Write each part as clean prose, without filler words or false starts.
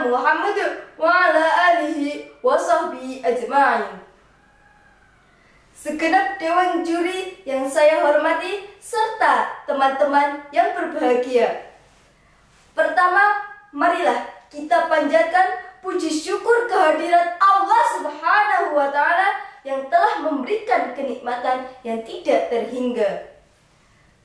Sayyidina Muhammad wa ala alihi wa sahbihi ajma'in. Segenap dewan juri yang saya hormati serta teman-teman yang berbahagia. Pertama, marilah kita panjatkan puji syukur kehadirat Allah Subhanahu wa Ta'ala yang telah memberikan kenikmatan yang tidak terhingga.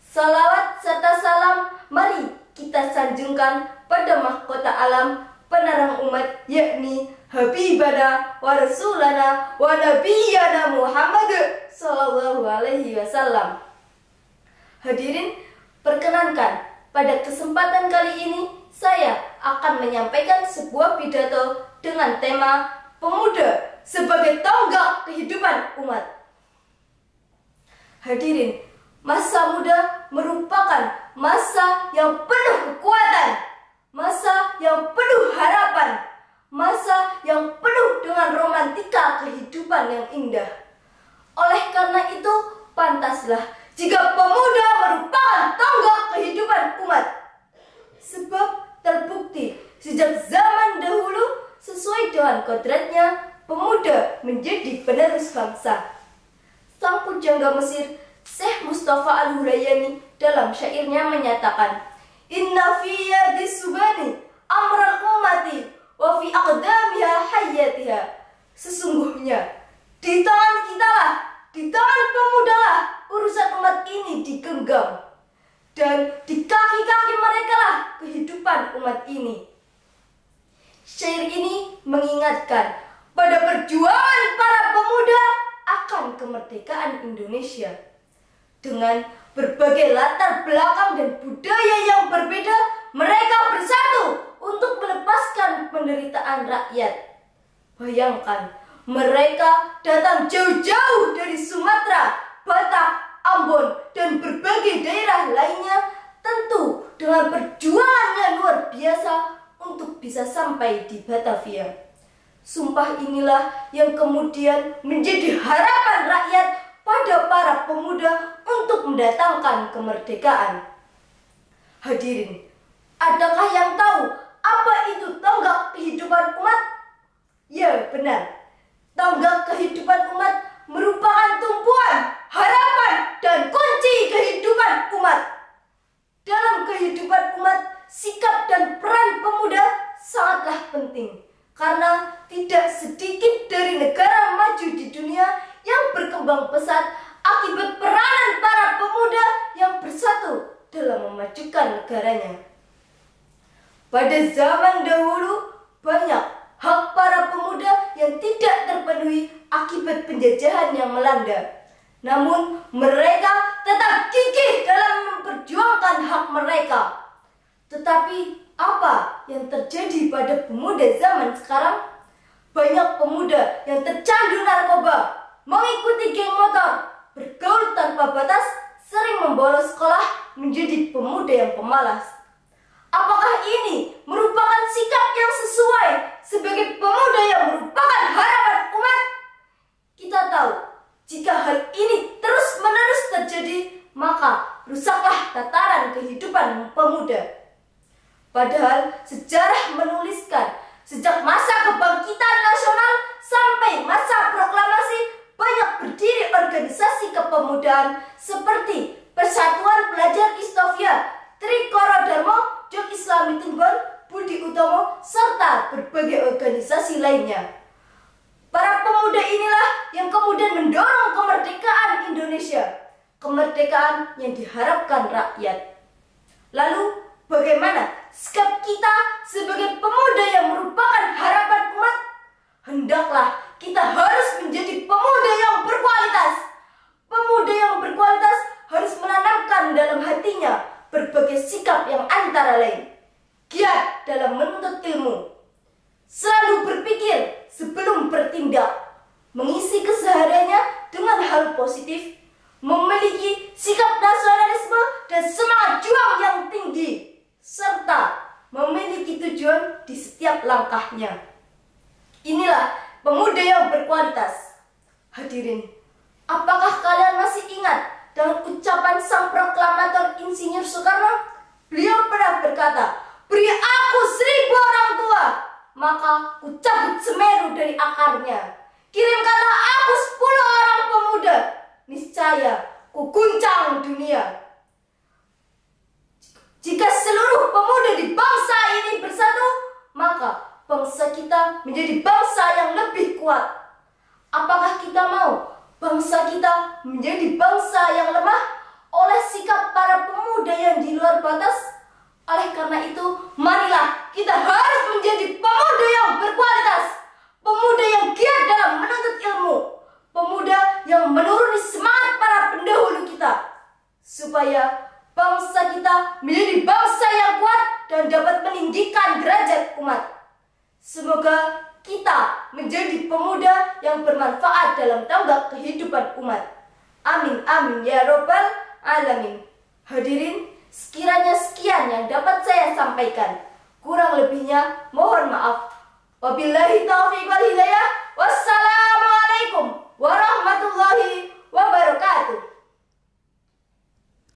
Salawat serta salam mari kita sanjungkan pada mahkota alam penerang umat, yakni Habibana wa Rasulana wa Nabiyana Muhammad sallallahu alaihi wasallam. Hadirin, perkenankan pada kesempatan kali ini saya akan menyampaikan sebuah pidato dengan tema pemuda sebagai tonggak kehidupan umat. Hadirin, masa muda merupakan masa yang penuh kekuatan, masa yang penuh harapan, masa yang penuh dengan romantika kehidupan yang indah. Oleh karena itu, pantaslah jika pemuda merupakan tonggak kehidupan umat. Sebab terbukti sejak zaman dahulu sesuai dengan kodratnya, pemuda menjadi penerus bangsa. Sang pujangga Mesir, Syekh Mustafa Al-Hulayani dalam syairnya menyatakan, "Inna fi yadi subani amral ummati wa fi aqdamiha hayyatiha." Sesungguhnya di tangan kita lah, di tangan pemuda lah urusan umat ini digenggam, dan di kaki-kaki mereka lah kehidupan umat ini. Syair ini mengingatkan pada perjuangan para pemuda akan kemerdekaan Indonesia. Dengan berbagai latar belakang dan budaya yang berbeda, mereka bersatu untuk melepaskan penderitaan rakyat. Bayangkan, mereka datang jauh-jauh dari Sumatera, Batak, Ambon, dan berbagai daerah lainnya, tentu dengan perjuangannya luar biasa untuk bisa sampai di Batavia. Sumpah inilah yang kemudian menjadi harapan rakyat pada para pemuda untuk mendatangkan kemerdekaan. Hadirin, adakah yang tahu apa itu tonggak kehidupan umat? Ya, benar. Tonggak kehidupan umat merupakan tumpuan, harapan, dan kunci kehidupan umat. Dalam kehidupan umat, sikap dan peran pemuda sangatlah penting, karena tidak sedikit dari negara maju di dunia yang berkembang pesat akibat peranan para pemuda yang bersatu dalam memajukan negaranya. Pada zaman dahulu, banyak hak para pemuda yang tidak terpenuhi akibat penjajahan yang melanda. Namun, mereka tetap gigih dalam memperjuangkan hak mereka. Tetapi, apa yang terjadi pada pemuda zaman sekarang? Banyak pemuda yang tercandu narkoba, mengikuti geng motor, bergaul tanpa batas, sering membolos sekolah, menjadi pemuda yang pemalas. Apakah ini merupakan sikap yang sesuai sebagai pemuda yang merupakan harapan umat? Kita tahu, jika hal ini terus-menerus terjadi, maka rusaklah tataran kehidupan pemuda. Padahal sejarah menuliskan, sejak masa kebangkitan nasional sampai masa proklamasi, banyak berdiri organisasi kepemudaan seperti Persatuan Pelajar Istovia, Trikoro Darmo, Jok Islami Tunggon, Budi Utomo, serta berbagai organisasi lainnya. Para pemuda inilah yang kemudian mendorong kemerdekaan Indonesia, kemerdekaan yang diharapkan rakyat. Lalu, bagaimana sikap kita sebagai pemuda yang merupakan harapan umat? Hendaklah kita harus menjadi pemuda yang berkualitas. Pemuda yang berkualitas harus menanamkan dalam hatinya berbagai sikap yang antara lain: giat dalam menuntut ilmu, selalu berpikir sebelum bertindak, mengisi kesehariannya dengan hal positif, memiliki sikap nasionalisme dan semangat juang yang tinggi, serta memiliki tujuan di setiap langkahnya. Inilah pemuda yang berkualitas. Hadirin, apakah kalian masih ingat dengan ucapan sang proklamator Insinyur Soekarno? Beliau pernah berkata, "Beri aku 1000 orang tua, maka ku cabut Semeru dari akarnya. Kirimkanlah aku 10 orang pemuda, niscaya ku guncang dunia. Jika seluruh pemuda di bangsa ini bersatu, maka bangsa kita menjadi bangsa yang lebih kuat. Apakah kita mau bangsa kita menjadi bangsa yang lemah oleh sikap para pemuda yang di luar batas? Oleh karena itu, marilah kita harus menjadi pemuda yang berkualitas, pemuda yang giat dalam menuntut ilmu, pemuda yang menuruni semangat para pendahulu kita, supaya bangsa kita menjadi bangsa yang kuat dan dapat meninggikan derajat umat. Semoga kita menjadi pemuda yang bermanfaat dalam tonggak kehidupan umat. Amin, amin, ya robbal alamin. Hadirin, sekiranya sekian yang dapat saya sampaikan. Kurang lebihnya mohon maaf. Wabillahi taufiq wal hidayah. Wassalamualaikum warahmatullahi wabarakatuh.